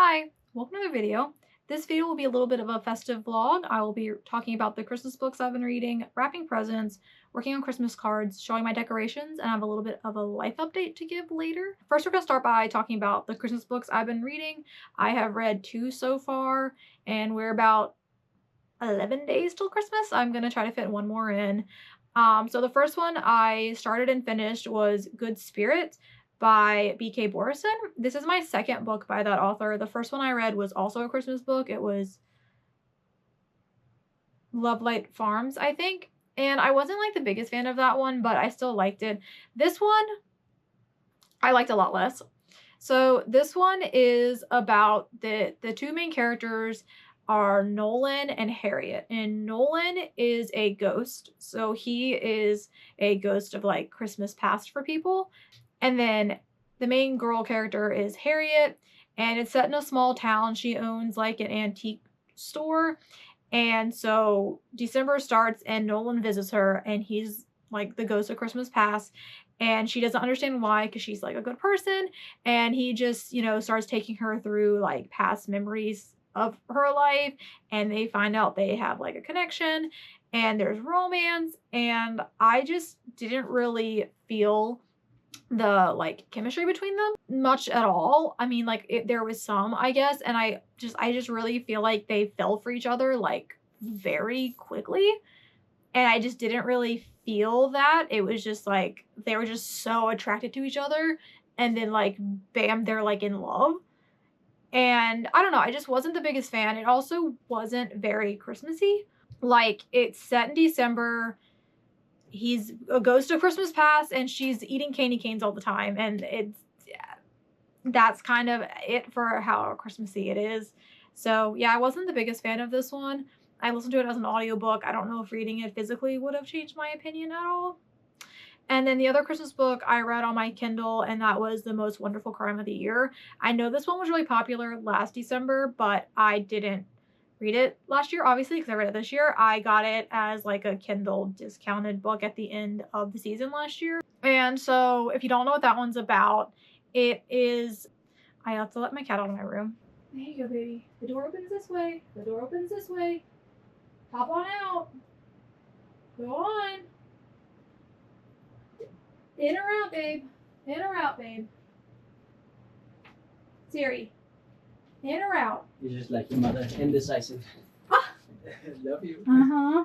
Hi, welcome to another video. This video will be a little bit of a festive vlog. I will be talking about the Christmas books I've been reading, wrapping presents, working on Christmas cards, showing my decorations, and I have a little bit of a life update to give later. First, we're going to start by talking about the Christmas books I've been reading. I have read 2 so far, and we're about 11 days till Christmas. I'm going to try to fit one more in. So the first one I started and finished was Good Spirit by B.K. Borison. This is my second book by that author. The first one I read was also a Christmas book. It was Lovelight Farms, I think. And I wasn't like the biggest fan of that one, but I still liked it. This one, I liked a lot less. So this one is about the two main characters are Nolan and Harriet. And Nolan is a ghost. So he is a ghost of like Christmas past for people. And then the main girl character is Harriet, and it's set in a small town. She owns like an antique store. And so December starts and Nolan visits her, and he's like the ghost of Christmas past. And she doesn't understand why, because she's like a good person. And he just, starts taking her through like past memories of her life. And they find out they have like a connection and there's romance. And I just didn't really feel the like chemistry between them much at all. I mean, like there was some, I guess, and I just really feel like they fell for each other like very quickly, and I just didn't really feel that. It was just like they were just so attracted to each other, and then like bam, they're like in love. And I don't know, I just wasn't the biggest fan. It also wasn't very Christmassy. Like, it's set in December. He's a ghost of Christmas past, and she's eating candy canes all the time, and that's kind of it for how Christmassy it is. So yeah, I wasn't the biggest fan of this one. I listened to it as an audiobook. I don't know if reading it physically would have changed my opinion at all. And then the other Christmas book I read on my Kindle, and that was The Most Wonderful Crime of the Year. I know this one was really popular last December, but I didn't read it last year, obviously, because I read it this year. I got it as like a Kindle discounted book at the end of the season last year. And so if you don't know what that one's about, it is... I have to let my cat out of my room. There you go, baby. The door opens this way. The door opens this way. Hop on out. Go on. In or out, babe. In or out, babe. Siri. In or out? You're just like your mother, indecisive. Ah. Love you. Uh-huh.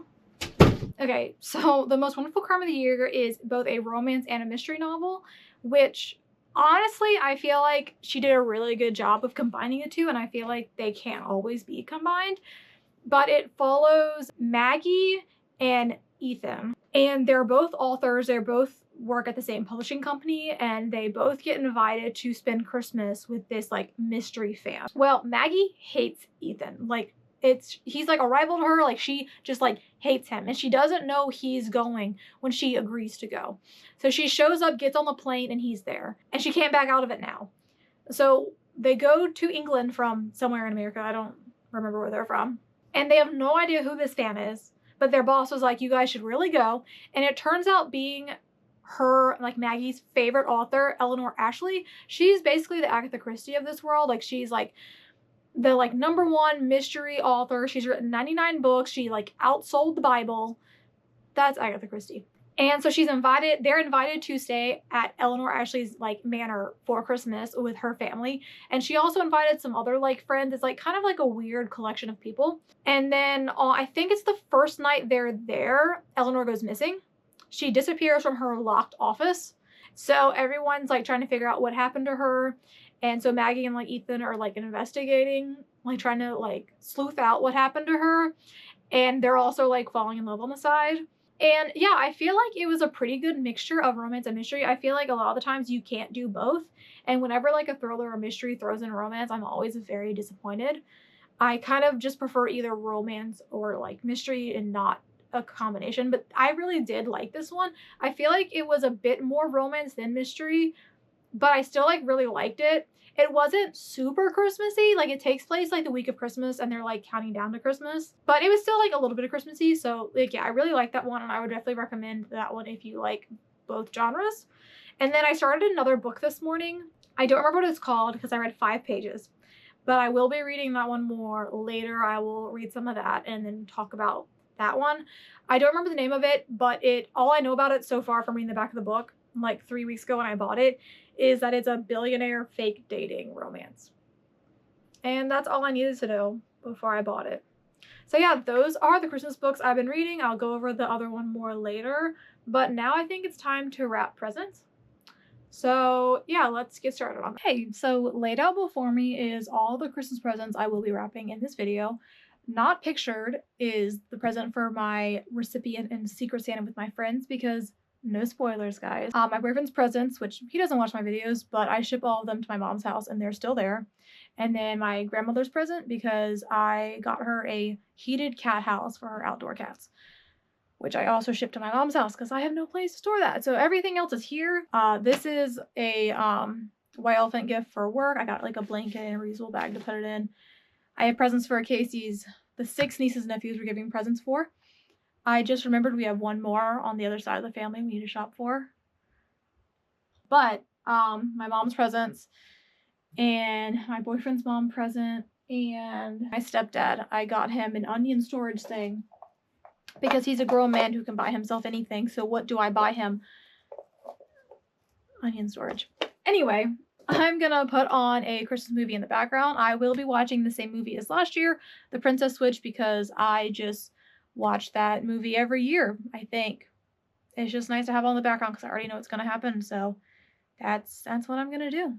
Okay, so The Most Wonderful Crime of the Year is both a romance and a mystery novel, which honestly, I feel like she did a really good job of combining the two, and I feel like they can't always be combined. But it follows Maggie and Ethan, and they're both authors. They're both work at the same publishing company, and they both get invited to spend Christmas with this like mystery fam. Well, Maggie hates Ethan. Like, he's like a rival to her. Like, she just like hates him, and she doesn't know he's going when she agrees to go. So she shows up, gets on the plane, and he's there, and she can't back out of it now. So they go to England from somewhere in America. I don't remember where they're from, and they have no idea who this fan is, but their boss was like, you guys should really go. And it turns out being her, like Maggie's favorite author, Eleanor Ashley. She's basically the Agatha Christie of this world. Like, she's like the like #1 mystery author. She's written 99 books. She like outsold the Bible. That's Agatha Christie. And so they're invited to stay at Eleanor Ashley's like manor for Christmas with her family. And she also invited some other like friends. It's like kind of like a weird collection of people. And then I think it's the first night they're there, Eleanor goes missing. She disappears from her locked office. So everyone's like trying to figure out what happened to her. And so Maggie and like Ethan are like investigating, like trying to like sleuth out what happened to her. And they're also like falling in love on the side. And yeah, I feel like it was a pretty good mixture of romance and mystery. I feel like a lot of the times you can't do both. And whenever like a thriller or mystery throws in romance, I'm always very disappointed. I kind of just prefer either romance or like mystery and not a combination, but I really did like this one. I feel like it was a bit more romance than mystery, but I still like really liked it. It wasn't super Christmassy. Like, it takes place like the week of Christmas, and they're like counting down to Christmas, but it was still like a little bit of Christmassy. So like, yeah, I really like that one, and I would definitely recommend that one if you like both genres. And then I started another book this morning. I don't remember what it's called because I read 5 pages, but I will be reading that one more later. I will read some of that and then talk about that one. I don't remember the name of it, but all I know about it so far from reading the back of the book, like 3 weeks ago when I bought it, is that it's a billionaire fake dating romance. And that's all I needed to know before I bought it. So yeah, those are the Christmas books I've been reading. I'll go over the other one more later, but now I think it's time to wrap presents. So yeah, let's get started on that. Okay, so laid out before me is all the Christmas presents I will be wrapping in this video. Not pictured is the present for my recipient and Secret Santa with my friends, because no spoilers, guys. My boyfriend's presents, which he doesn't watch my videos, but I ship all of them to my mom's house and they're still there. And then my grandmother's present, because I got her a heated cat house for her outdoor cats, which I also shipped to my mom's house because I have no place to store that. So everything else is here. This is a white elephant gift for work. I got like a blanket and a reusable bag to put it in. I have presents for Casey's, the 6 nieces and nephews we're giving presents for. I just remembered we have one more on the other side of the family we need to shop for. But my mom's presents and my boyfriend's mom present and my stepdad, I got him an onion storage thing because he's a grown man who can buy himself anything. So what do I buy him? Onion storage. Anyway, I'm gonna put on a Christmas movie in the background. I will be watching the same movie as last year, The Princess Switch, because I just watch that movie every year, I think. It's just nice to have on the background because I already know what's gonna happen. So that's what I'm gonna do.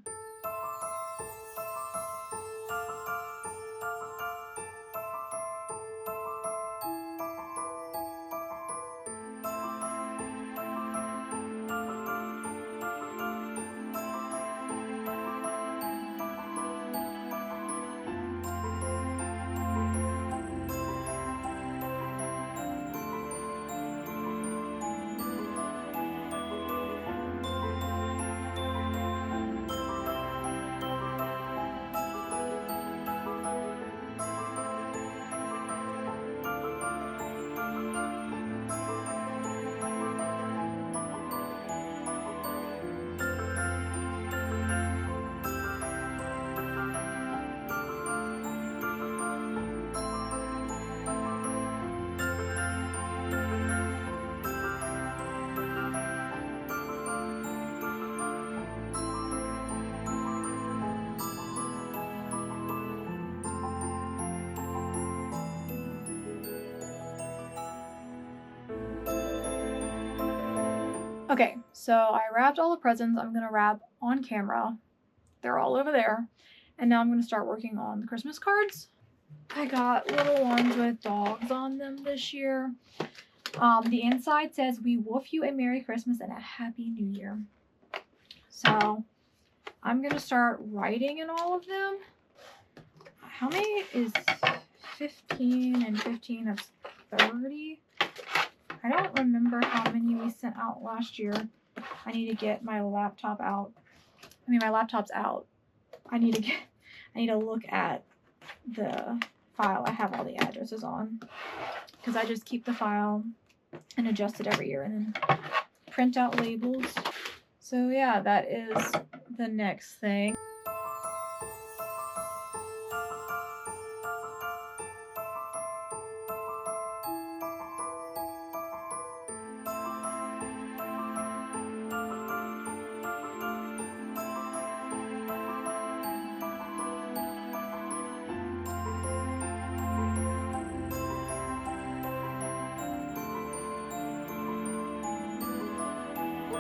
Okay, so I wrapped all the presents I'm gonna wrap on camera. They're all over there. And now I'm gonna start working on the Christmas cards. I got little ones with dogs on them this year. The inside says, "We woof you a Merry Christmas and a Happy New Year." So I'm gonna start writing in all of them. How many is 15 and 15 of 30? I don't remember how many we sent out last year. I need to get my laptop out. I mean, my laptop's out. I need to look at the file I have all the addresses on, because I just keep the file and adjust it every year and then print out labels. So yeah, that is the next thing.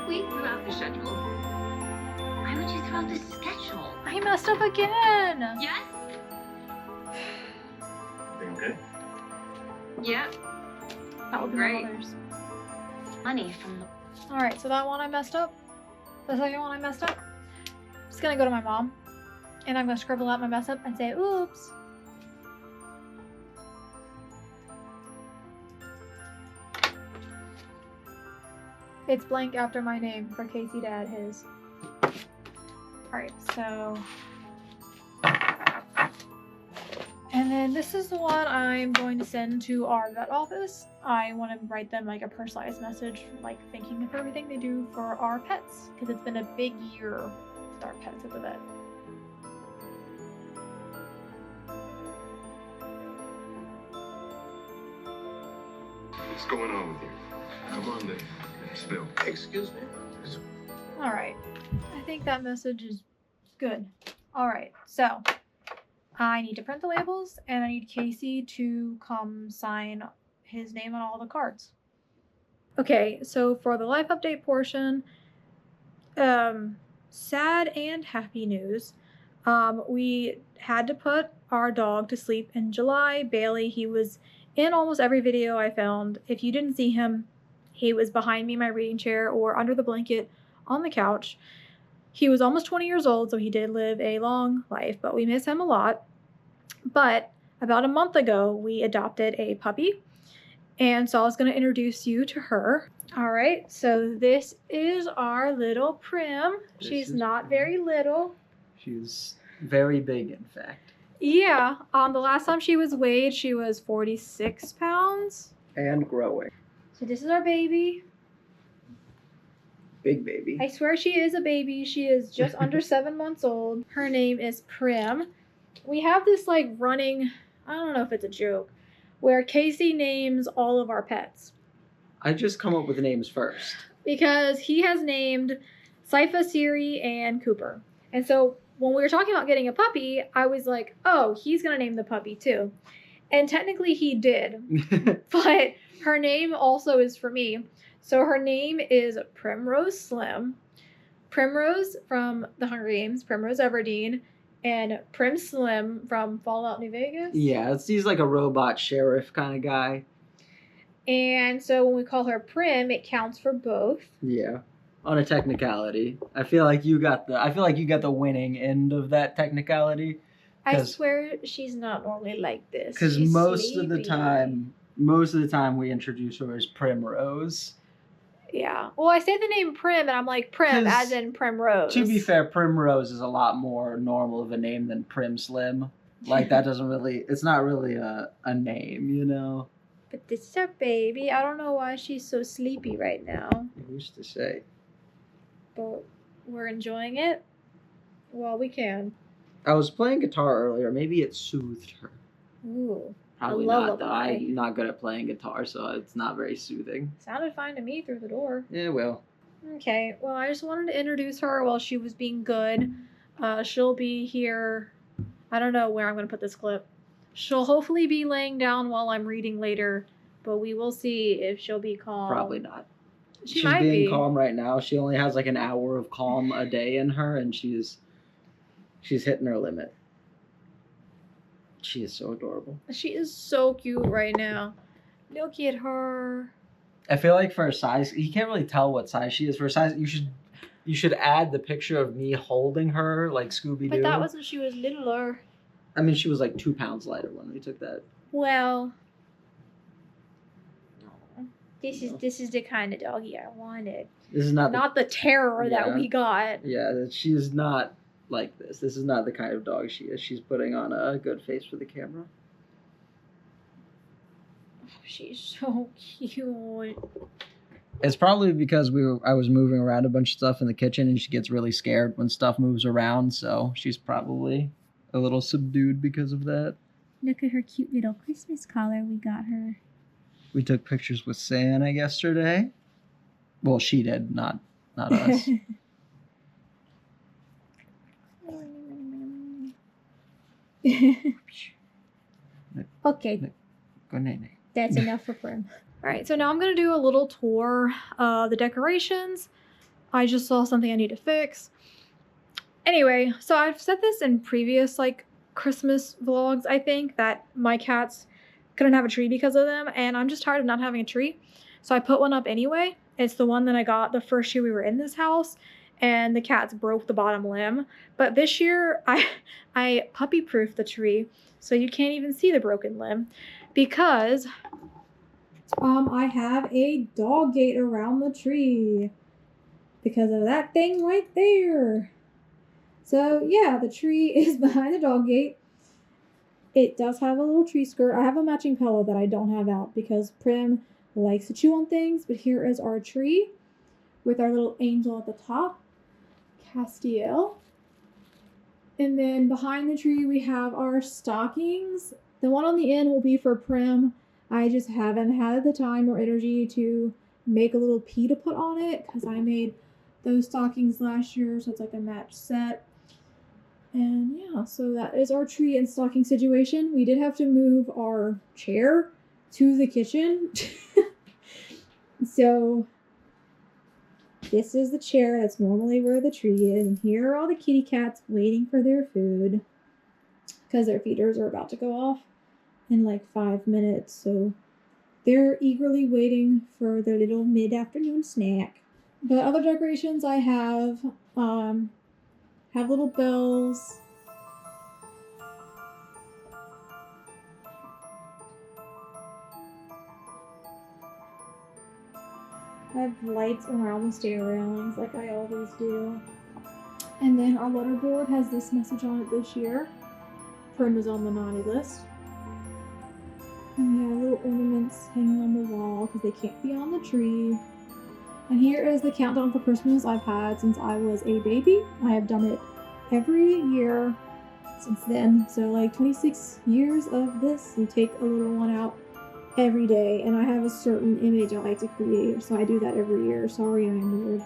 We threw out the schedule. Why would you throw out the schedule? I messed up again. Yes? Everything okay? Yeah. That would be Great. my mother's. Money from the... Alright, so that one I messed up. The second one I messed up. I'm just gonna go to my mom and I'm gonna scribble out my mess up and say, "Oops." It's blank after my name for Casey to add his. Alright, so. And then this is the one I'm going to send to our vet office. I want to write them like a personalized message, like thanking them for everything they do for our pets, because it's been a big year with our pets at the vet. What's going on with you? Come on then. Spill. Excuse me? All right. I think that message is good. All right. So I need to print the labels and I need Casey to come sign his name on all the cards. Okay. So for the life update portion, sad and happy news. We had to put our dog to sleep in July. Bailey, he was in almost every video I filmed. If you didn't see him, he was behind me in my reading chair or under the blanket on the couch. He was almost 20 years old, so he did live a long life, but we miss him a lot. But about a month ago, we adopted a puppy, and so I was going to introduce you to her. All right, so this is our little Prim. She's not very little. She's very big, in fact. Yeah, the last time she was weighed, she was 46 pounds. And growing. So this is our baby. Big baby. I swear she is a baby. She is just under 7 months old. Her name is Prim. We have this like running, I don't know if it's a joke, where Casey names all of our pets. I just come up with the names first. Because he has named Sypha, Siri, and Cooper. And so when we were talking about getting a puppy, I was like, oh, he's going to name the puppy too. And technically he did. But her name also is for me. So her name is Primrose Slim. Primrose from The Hunger Games, Primrose Everdeen, and Prim Slim from Fallout New Vegas. Yeah, he's like a robot sheriff kind of guy. And so when we call her Prim, it counts for both. Yeah. On a technicality. I feel like you got the winning end of that technicality. I swear she's not normally like this. Because most of the time we introduce her as Primrose. Yeah. Well, I say the name Prim, and I'm like Prim, as in Primrose. To be fair, Primrose is a lot more normal of a name than Prim Slim. Like, that doesn't really... It's not really a name, you know? But this is our baby. I don't know why she's so sleepy right now. Who's to say? But we're enjoying it while we can. I was playing guitar earlier. Maybe it soothed her. Ooh. Probably not, though. I'm not good at playing guitar, so it's not very soothing. Sounded fine to me through the door. Yeah, well. Okay, well, I just wanted to introduce her while she was being good. She'll be here. I don't know where I'm going to put this clip. She'll hopefully be laying down while I'm reading later, but we will see if she'll be calm. Probably not. She's might being calm right now. She only has like an hour of calm a day in her, and she's hitting her limit. She is so adorable. She is so cute right now. Look at her. I feel like for her size, you can't really tell what size she is. For her size, you should add the picture of me holding her like Scooby-Doo. But that was when she was littler. I mean, she was like 2 pounds lighter when we took that. Well, this is the kind of doggy I wanted. This is not the terror that we got. Yeah, she is not like this. This is not the kind of dog she is. She's putting on a good face for the camera. Oh, she's so cute. It's probably because I was moving around a bunch of stuff in the kitchen, and she gets really scared when stuff moves around, so she's probably a little subdued because of that. Look at her cute little Christmas collar we got her. We took pictures with Santa yesterday. Well, she did, not us. Okay. That's enough for Prim. All right, so now I'm going to do a little tour of the decorations. I just saw something I need to fix. Anyway, so I've said this in previous Christmas vlogs, I think, that my cats couldn't have a tree because of them, and I'm just tired of not having a tree. So I put one up anyway. It's the one that I got the first year we were in this house, and the cats broke the bottom limb. But this year, I puppy-proofed the tree, so you can't even see the broken limb, because I have a dog gate around the tree because of that thing right there. So yeah, the tree is behind the dog gate. It does have a little tree skirt. I have a matching pillow that I don't have out because Prim likes to chew on things. But here is our tree with our little angel at the top, Castiel. And then behind the tree we have our stockings. The one on the end will be for Prim. I just haven't had the time or energy to make a little P to put on it because I made those stockings last year, so it's like a match set. And yeah, so that is our tree and stocking situation. We did have to move our chair to the kitchen. So this is the chair that's normally where the tree is, and here are all the kitty cats waiting for their food because their feeders are about to go off in like 5 minutes. So they're eagerly waiting for their little mid-afternoon snack. But other decorations I have little bells. I have lights around the stair railings like I always do. And then our letterboard has this message on it this year. Prim is on the naughty list. And we have little ornaments hanging on the wall because they can't be on the tree. And here is the countdown for Christmas I've had since I was a baby. I have done it every year since then. So like 26 years of this. You take a little one out every day, and I have a certain image I like to create, so I do that every year. Sorry, I am weird.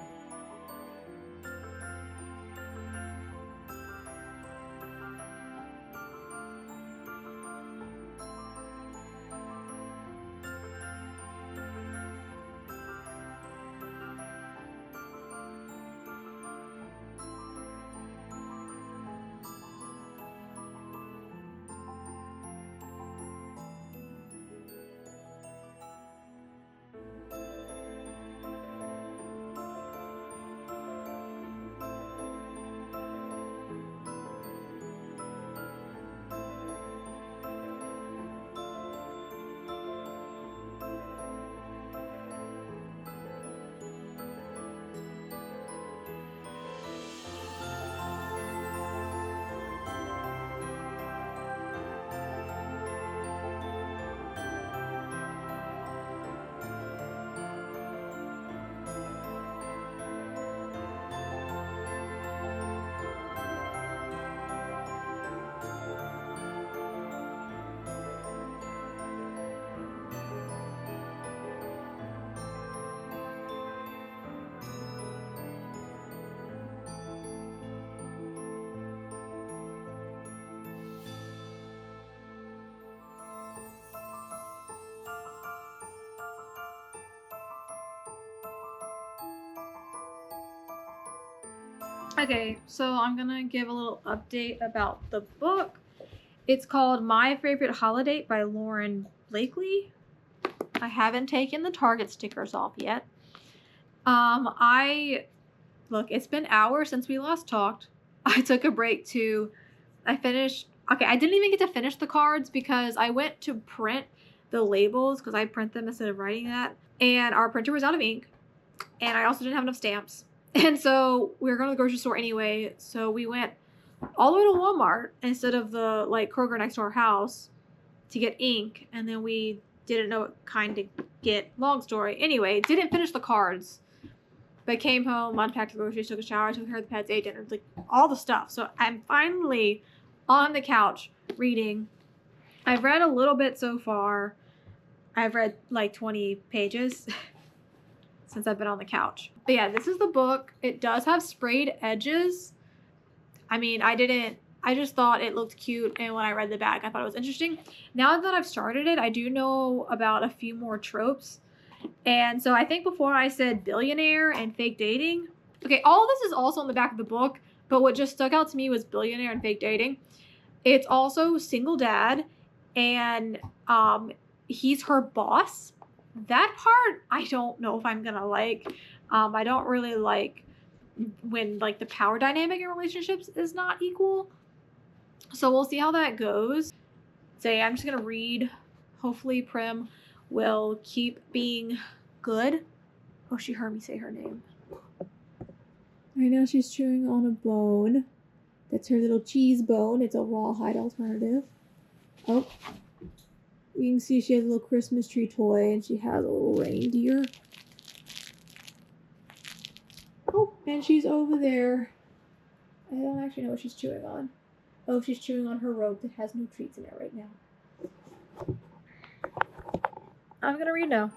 Okay, so I'm gonna give a little update about the book. It's called My Favorite Holiday by Lauren Blakely. I haven't taken the Target stickers off yet. It's been hours since we last talked. I took a break I didn't even get to finish the cards because I went to print the labels because I print them instead of writing that. And our printer was out of ink. And I also didn't have enough stamps. And so we were going to the grocery store anyway. So we went all the way to Walmart instead of the Kroger next to our house to get ink. And then we didn't know what kind to get. Long story. Anyway, didn't finish the cards. But came home, unpacked the groceries, took a shower, took care of the pets, ate dinner, all the stuff. So I'm finally on the couch reading. I've read a little bit so far. I've read 20 pages since I've been on the couch. But yeah, this is the book. It does have sprayed edges. I mean, I just thought it looked cute, and when I read the back, I thought it was interesting. Now that I've started it, I do know about a few more tropes. And so I think before I said billionaire and fake dating. Okay, all of this is also on the back of the book, but what just stuck out to me was billionaire and fake dating. It's also single dad, and he's her boss. That part, I don't know if I'm gonna like. I don't really like when the power dynamic in relationships is not equal. So we'll see how that goes. So yeah, I'm just gonna read. Hopefully Prim will keep being good. Oh, she heard me say her name. Right now she's chewing on a bone. That's her little cheese bone. It's a rawhide alternative. Oh. You can see she has a little Christmas tree toy, and she has a little reindeer. Oh, and she's over there. I don't actually know what she's chewing on. Oh, she's chewing on her rope that has no treats in it right now. I'm gonna read now.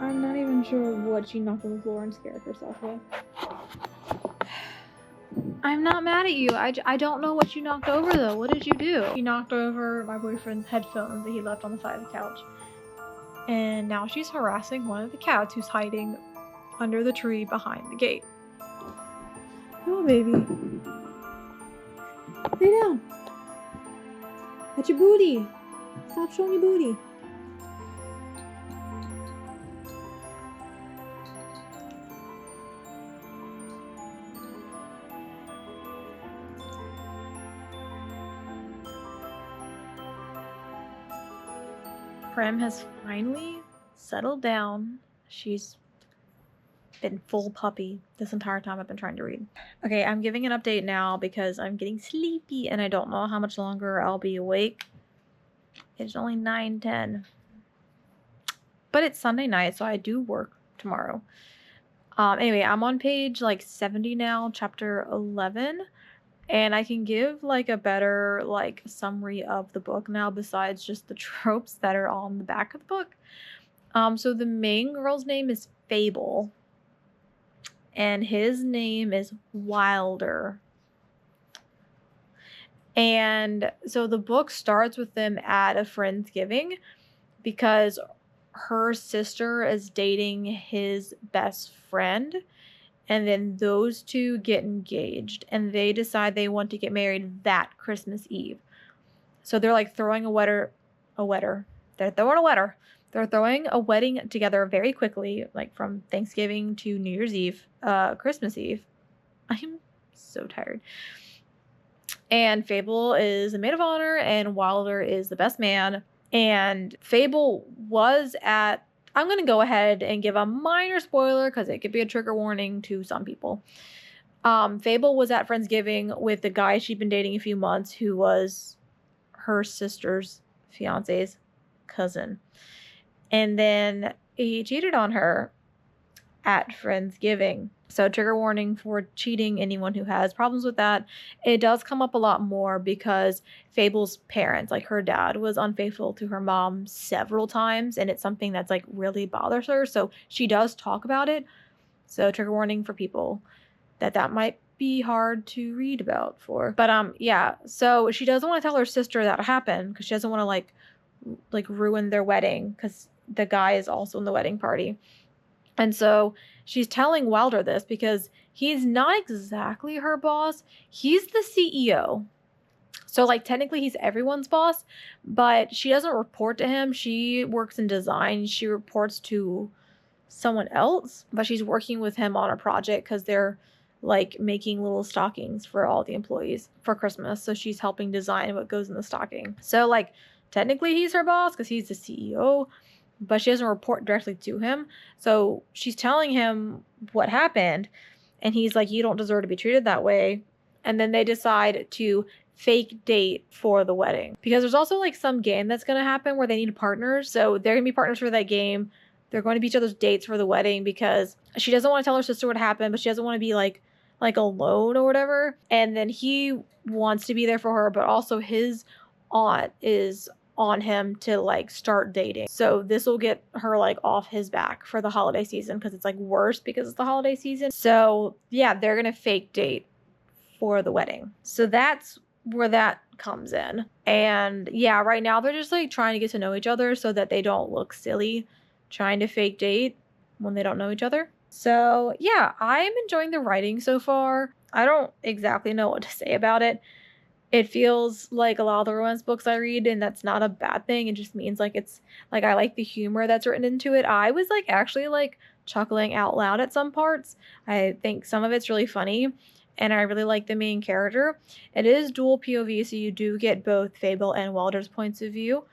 I'm not even sure what she knocked on the floor and scared herself with. I'm not mad at you. I don't know what you knocked over though. What did you do? She knocked over my boyfriend's headphones that he left on the side of the couch. And now she's harassing one of the cats who's hiding under the tree behind the gate. Oh, baby. Lay down. That's your booty. Stop showing your booty. Prem has finally settled down. She's been full puppy this entire time I've been trying to read. Okay, I'm giving an update now because I'm getting sleepy and I don't know how much longer I'll be awake. It's only 9:10. But it's Sunday night, so I do work tomorrow. Anyway, I'm on page like 70 now, chapter 11. And I can give like a better like summary of the book now besides just the tropes that are on the back of the book. So the main girl's name is Fable. And his name is Wilder. And so the book starts with them at a Friendsgiving because her sister is dating his best friend. And then those two get engaged and they decide they want to get married that Christmas Eve. So they're like throwing They're throwing a wedding together very quickly, like from Thanksgiving to New Year's Eve, Christmas Eve. I'm so tired. And Fable is the maid of honor and Wilder is the best man. And Fable was at, I'm going to go ahead and give a minor spoiler because it could be a trigger warning to some people. Fable was at Friendsgiving with the guy she'd been dating a few months who was her sister's fiance's cousin. And then he cheated on her at Friendsgiving. So trigger warning for cheating, anyone who has problems with that. It does come up a lot more because Fable's parents, like her dad, was unfaithful to her mom several times. And it's something that's like really bothers her. So she does talk about it. So trigger warning for people that might be hard to read about for. But yeah, so she doesn't want to tell her sister that happened because she doesn't want to like ruin their wedding because the guy is also in the wedding party. And so she's telling Wilder this because he's not exactly her boss. He's the CEO. So like technically he's everyone's boss, but she doesn't report to him. She works in design. She reports to someone else, but she's working with him on a project because they're like making little stockings for all the employees for Christmas. So she's helping design what goes in the stocking. So like technically he's her boss because he's the CEO, but she doesn't report directly to him. So she's telling him what happened. And he's like, you don't deserve to be treated that way. And then they decide to fake date for the wedding. Because there's also like some game that's going to happen where they need partners. So they're going to be partners for that game. They're going to be each other's dates for the wedding because she doesn't want to tell her sister what happened, but she doesn't want to be like alone or whatever. And then he wants to be there for her, but also his aunt is on him to like start dating. So this will get her like off his back for the holiday season because it's like worse because it's the holiday season. So yeah, they're gonna fake date for the wedding. So that's where that comes in. And yeah, right now they're just like trying to get to know each other so that they don't look silly trying to fake date when they don't know each other. So yeah, I'm enjoying the writing so far. I don't exactly know what to say about it. It feels like a lot of the romance books I read, and that's not a bad thing. It just means like it's like I like the humor that's written into it. I was like actually like chuckling out loud at some parts. I think some of it's really funny, and I really like the main character. It is dual POV, so you do get both Fable and Walder's points of view.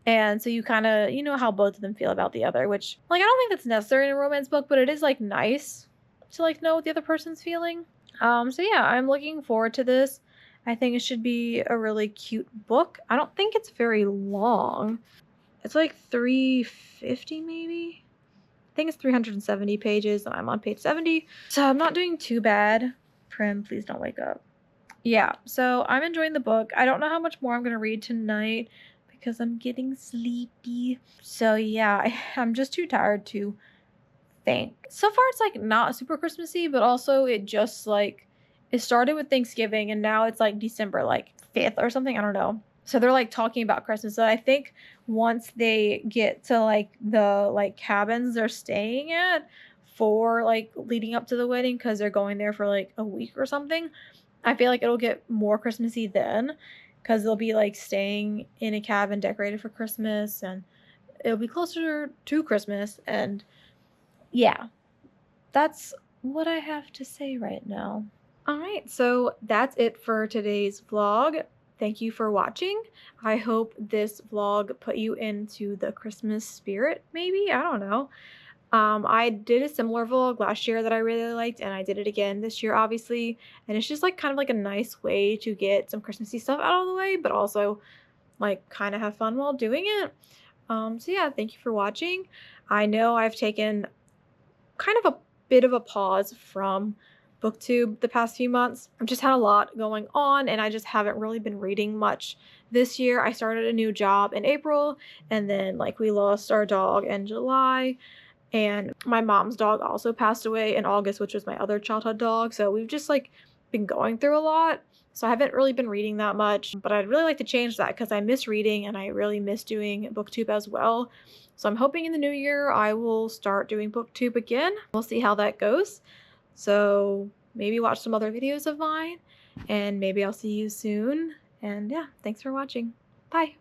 And so you kind of, you know how both of them feel about the other, which like I don't think that's necessary in a romance book, but it is like nice to like know what the other person's feeling. So yeah, I'm looking forward to this. I think it should be a really cute book. I don't think it's very long. It's like 350 maybe. I think it's 370 pages and I'm on page 70. So I'm not doing too bad. Prim, please don't wake up. Yeah, so I'm enjoying the book. I don't know how much more I'm going to read tonight because I'm getting sleepy. So yeah, I'm just too tired to think. So far it's like not super Christmassy, but also it just like it started with Thanksgiving and now it's like December like 5th or something. I don't know. So they're like talking about Christmas. So I think once they get to like the like cabins they're staying at for like leading up to the wedding, because they're going there for like a week or something, I feel like it'll get more Christmassy then, because they'll be like staying in a cabin decorated for Christmas and it'll be closer to Christmas. And yeah, that's what I have to say right now. All right, so that's it for today's vlog. Thank you for watching. I hope this vlog put you into the Christmas spirit, maybe? I don't know. I did a similar vlog last year that I really liked, and I did it again this year, obviously. And it's just like kind of like a nice way to get some Christmassy stuff out of the way, but also like kind of have fun while doing it. So yeah, thank you for watching. I know I've taken kind of a bit of a pause from booktube the past few months. I've just had a lot going on and I just haven't really been reading much this year. I started a new job in April, and then like we lost our dog in July, and my mom's dog also passed away in August, which was my other childhood dog. So we've just like been going through a lot. So I haven't really been reading that much, but I'd really like to change that because I miss reading and I really miss doing booktube as well. So I'm hoping in the new year I will start doing booktube again. We'll see how that goes. So maybe watch some other videos of mine, and maybe I'll see you soon. And yeah, thanks for watching. Bye.